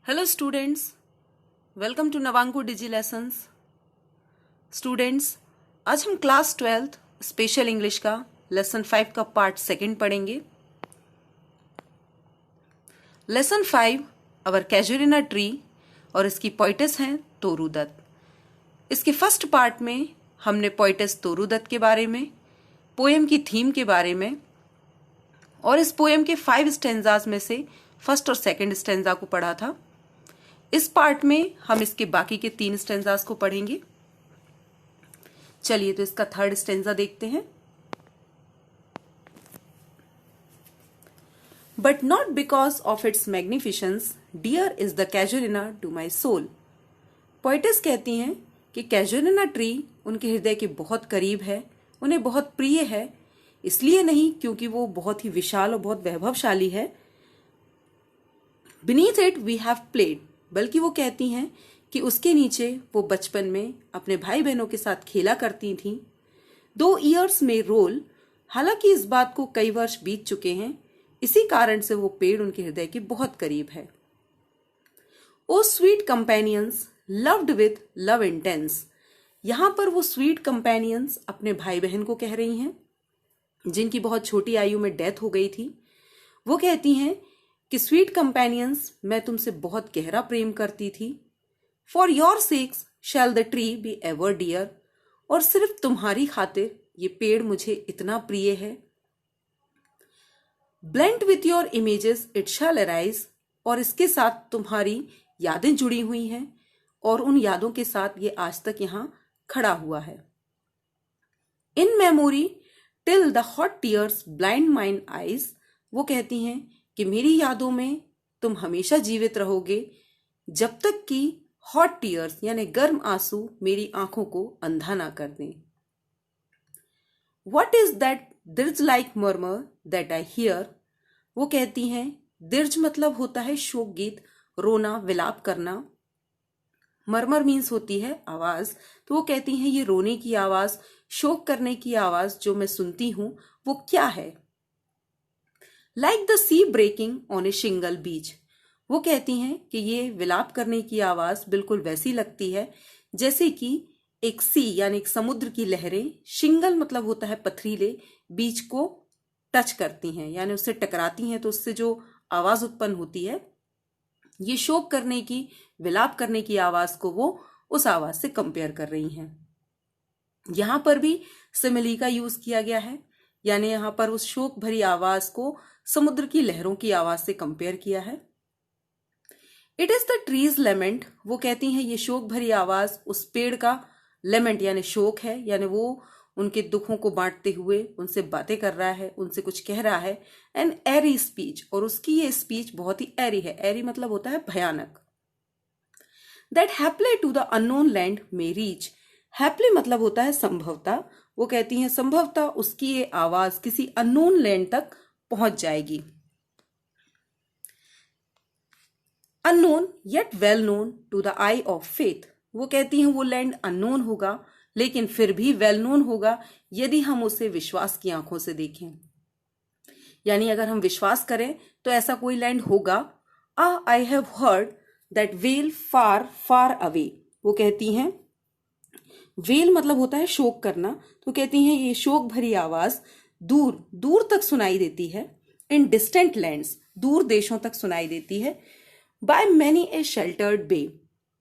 Hello students, welcome to Navanku digi lessons. Students, आज हम class 12th special English का lesson 5 का पार्ट सेकंड पढ़ेंगे। लेसन 5 अवर कैजुरिना ट्री और इसकी पोइटेस हैं तोरूदत्त। इसके फर्स्ट पार्ट में हमने पोइटेस तोरूदत्त के बारे में, पोएम की थीम के बारे में और इस पोएम के 5 स्टेंजाज में से फर्स्ट और सेकंड स्टेंजा को पढ़ा था। इस पार्ट में हम इसके बाकी के 3 स्टेंजास को पढ़ेंगे। चलिए तो इसका थर्ड स्टेंजा देखते हैं। But not because of its magnificence dear is the casuarina to my soul. Poetess कहती हैं कि कैजुरिना ट्री उनके हृदय के बहुत करीब है, उन्हें बहुत प्रिय है, इसलिए नहीं क्योंकि वो बहुत ही विशाल और बहुत वैभवशाली है। Beneath it we have played, बल्कि वो कहती हैं कि उसके नीचे वो बचपन में अपने भाई बहनों के साथ खेला करती थीं। 2 ईयर्स में रोल, हालांकि इस बात को कई वर्ष बीत चुके हैं, इसी कारण से वो पेड़ उनके हृदय के बहुत करीब है। O sweet companions loved with love intense, यहां पर वो स्वीट कंपेनियंस अपने भाई बहन को कह रही हैं जिनकी बहुत छोटी आयु में डेथ हो गई थी। वो कहती हैं कि स्वीट कंपेनियंस, मैं तुमसे बहुत गहरा प्रेम करती थी। For your sakes shall the tree be ever dear, और सिर्फ तुम्हारी खातिर ये पेड़ मुझे इतना प्रिय है। Blend with your images it shall arise, और इसके साथ तुम्हारी यादें जुड़ी हुई हैं और उन यादों के साथ ये आज तक यहां खड़ा हुआ है। In memory till the hot tears blind mine eyes, वो कहती हैं कि मेरी यादों में तुम हमेशा जीवित रहोगे जब तक कि हॉट टीयर्स यानी गर्म आंसू मेरी आंखों को अंधा ना कर दें। What is that dirge like murmur that I hear? वो कहती हैं, दिर्ज मतलब होता है शोक गीत, रोना, विलाप करना। मरमर मीन्स होती है आवाज, तो वो कहती हैं ये रोने की आवाज, शोक करने की आवाज जो मैं सुनती हूं वो क्या है। Like the sea breaking on a shingle beach, वो कहती हैं कि ये विलाप करने की आवाज बिल्कुल वैसी लगती है जैसे कि एक सी यानी एक समुद्र की लहरें, शिंगल मतलब होता है पथरीले, बीच को टच करती हैं यानी उससे टकराती हैं तो उससे जो आवाज उत्पन्न होती है, ये शोक करने की, विलाप करने की आवाज को वो उस आवाज से कंपेयर कर रही हैं। यहां पर भी सिमिली का यूज किया गया है, यानी यहां पर उस शोक भरी आवाज को समुद्र की लहरों की आवाज से कंपेयर किया है। It is the tree's lament, वो कहती हैं ये शोक भरी आवाज उस पेड़ का लेमेंट यानी शोक है, यानी वो उनके दुखों को बांटते हुए उनसे बातें कर रहा है, उनसे कुछ कह रहा है। एन एरी स्पीच, और उसकी ये स्पीच बहुत ही एरी है। एरी मतलब होता है भयानक। That haply to the unknown land may reach, haply मतलब होता है संभवतः, वो कहती हैं संभवतः उसकी ये आवाज किसी अननोन लैंड तक पहुंच जाएगी। Unknown yet well known to the eye of faith, वो कहती हैं वो लैंड अननोन होगा लेकिन फिर भी वेल नोन होगा यदि हम उसे विश्वास की आंखों से देखें, यानी अगर हम विश्वास करें तो ऐसा कोई लैंड होगा। I have heard that well far far away, वो कहती हैं वेल मतलब होता है शोक करना, तो कहती हैं ये शोक भरी आवाज दूर दूर तक सुनाई देती है। इन डिस्टेंट लैंड्स, दूर देशों तक सुनाई देती है। बाय मैनी ए शेल्टर्ड बे,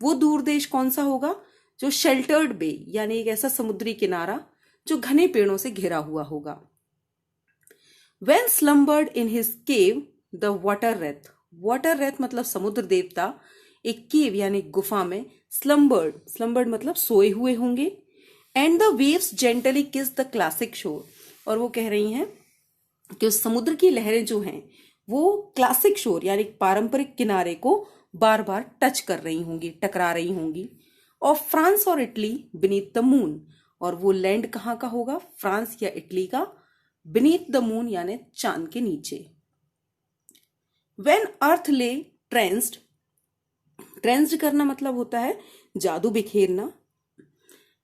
वो दूर देश कौन सा होगा जो शेल्टर्ड बे यानी एक ऐसा समुद्री किनारा जो घने पेड़ों से घिरा हुआ होगा। When slumbered in his cave the water Wraith, water Wraith मतलब समुद्र देवता एक केव यानी गुफा में स्लम्बर्ड, स्लम्बर्ड मतलब सोए हुए होंगे। एंड द वेव्स जेंटली किस द क्लासिक शोर, और वो कह रही हैं कि उस समुद्र की लहरें जो हैं वो क्लासिक शोर यानी पारंपरिक किनारे को बार बार टच कर रही होंगी, टकरा रही होंगी। और फ्रांस और इटली बीनीथ द मून, और वो लैंड कहाँ का होगा, फ्रांस या इटली का, बीनीथ द मून यानी चांद के नीचे। व्हेन अर्थ ले ट्रेंस्ड, ट्रेंस्ड करना मतलब होता है जादू बिखेरना।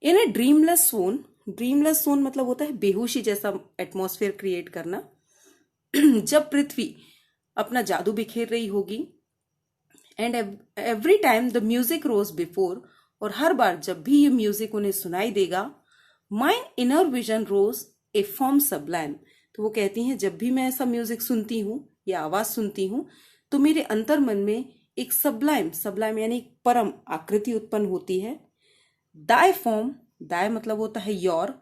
इन ए ड्रीमलेस सोन, ड्रीमलेस सोन मतलब होता है बेहोशी जैसा एटमॉस्फेयर क्रिएट करना। जब पृथ्वी अपना जादू बिखेर रही होगी, and every time the music rose before, और हर बार जब भी ये म्यूजिक उन्हें सुनाई देगा, my inner vision rose a form sublime. तो वो कहती हैं जब भी मैं ऐसा म्यूजिक सुनती हूँ या आवाज सुनती हूँ तो मेरे अंतर मन में एक सबलाइम, सबलाइम यानी परम आकृति उत्पन्न होती है। दाय फॉर्म, दाय मतलब होता है योर,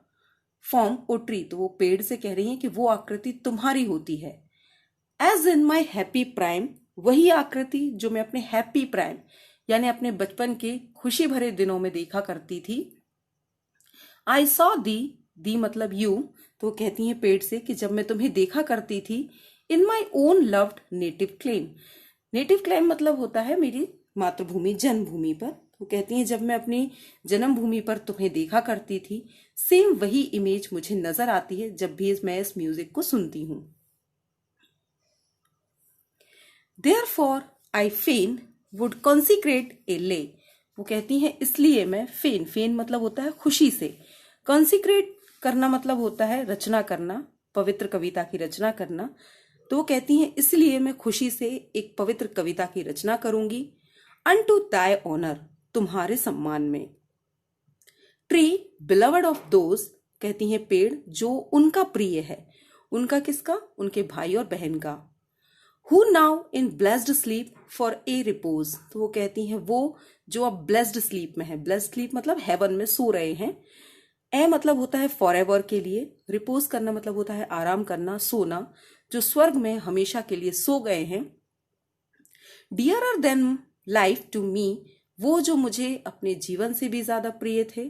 फॉर्म ओट्री, तो वो पेड़ से कह रही हैं कि वो आकृति तुम्हारी होती है। As in my happy prime, वही आकृति जो मैं अपने हैप्पी प्राइम यानी अपने बचपन के खुशी भरे दिनों में देखा करती थी। आई सॉ दी, दी मतलब यू, तो कहती हैं पेड़ से कि जब मैं तुम्हें देखा करती थी in my own loved native clime, native clime मतलब होता है मेरी मातृभूमि, जन्मभूमि पर। तो कहती हैं जब मैं अपनी जन्मभूमि पर तुम्हें देखा करती थी, सेम वही इमेज मुझे नजर आती है जब भी मैं इस म्यूजिक को सुनती हूं। Therefore I fain would consecrate a lay, वो कहती हैं इसलिए मैं फेन, फेन मतलब होता है खुशी से, कॉन्सिक्रेट करना मतलब होता है रचना करना, पवित्र कविता की रचना करना। तो वो कहती हैं इसलिए मैं खुशी से एक पवित्र कविता की रचना करूंगी। अनटू ताय ऑनर, तुम्हारे सम्मान में। ट्री बिलवड ऑफ दोज, कहती हैं पेड़ जो उनका प्रिय है, उनका किसका, उनके भाई और बहन का। Who now in blessed sleep for a repose, तो वो कहती हैं वो जो अब blessed sleep में है, blessed sleep मतलब heaven में सो रहे हैं। ए मतलब होता है forever के लिए, रिपोज करना मतलब होता है आराम करना, सोना, जो स्वर्ग में हमेशा के लिए सो गए हैं। Dearer than life to me, वो जो मुझे अपने जीवन से भी ज्यादा प्रिय थे।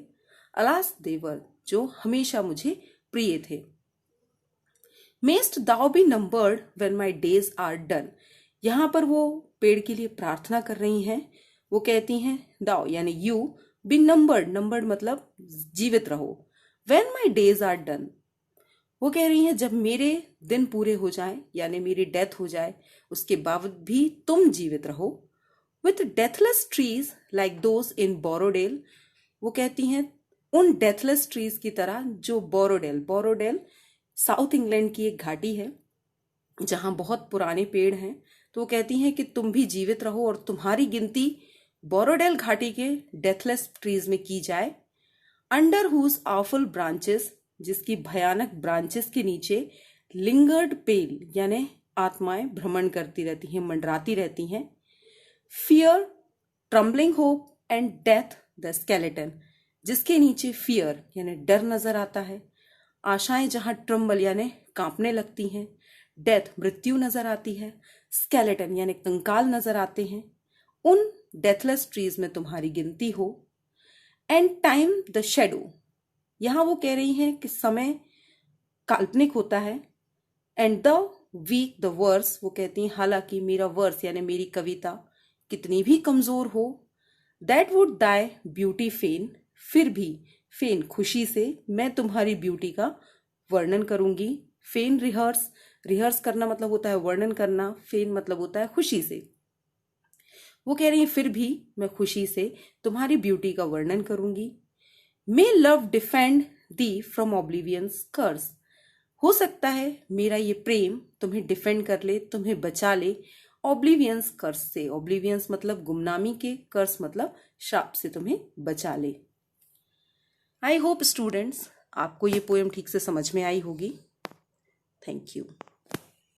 Alas they were, जो हमेशा मुझे प्रिय थे। Mayst thou be numbered when my days are done, यहां पर वो पेड़ के लिए प्रार्थना कर रही हैं। वो कहती हैं दाओ यानी यू, बी नंबर्ड, नंबर्ड मतलब जीवित रहो। when my days are done, वो कह रही हैं जब मेरे दिन पूरे हो जाएं यानी मेरी डेथ हो जाए, उसके बावजूद भी तुम जीवित रहो। with deathless trees like those in बोरोडेल, वो कहती हैं उन डेथलेस ट्रीज की तरह जो बोरोडेल, बोरोडेल साउथ इंग्लैंड की एक घाटी है जहां बहुत पुराने पेड़ हैं। तो वो कहती हैं कि तुम भी जीवित रहो और तुम्हारी गिनती बोरोडेल घाटी के डेथलेस ट्रीज में की जाए। अंडर हुज आवफुल ब्रांचेस, जिसकी भयानक ब्रांचेस के नीचे लिंगर्ड पेल यानी आत्माएं भ्रमण करती रहती हैं, मंडराती रहती हैं। Fear trembling hope and death the skeleton, जिसके नीचे फियर यानी डर नजर आता है, आशाएं जहां ट्रम्बल यानी कांपने लगती हैं, डेथ मृत्यु नजर आती है, स्केलेटन यानी कंकाल नजर आते हैं, उन डेथलेस ट्रीज में तुम्हारी गिनती हो। एंड टाइम द शेडो, यहां वो कह रही हैं कि समय काल्पनिक होता है। And the weak the worse, वो कहती हैं हालांकि मेरा वर्स यानी मेरी कविता कितनी भी कमजोर हो। दैट वुड दाई ब्यूटी फेन, फिर भी फेन खुशी से मैं तुम्हारी ब्यूटी का वर्णन करूंगी। फेन रिहर्स, रिहर्स करना मतलब होता है वर्णन करना, फेन मतलब होता है खुशी से। वो कह रही है फिर भी मैं खुशी से तुम्हारी ब्यूटी का वर्णन करूंगी। May love defend thee from oblivion's curse, हो सकता है मेरा ये प्रेम तुम्हें डिफेंड कर ले, तुम्हें बचा ले ऑब्लिवियंस कर्स से। ऑब्लिवियंस मतलब गुमनामी के, कर्स मतलब श्राप से तुम्हें बचा ले। आई होप स्टूडेंट्स आपको ये पोएम ठीक से समझ में आई होगी। Thank you.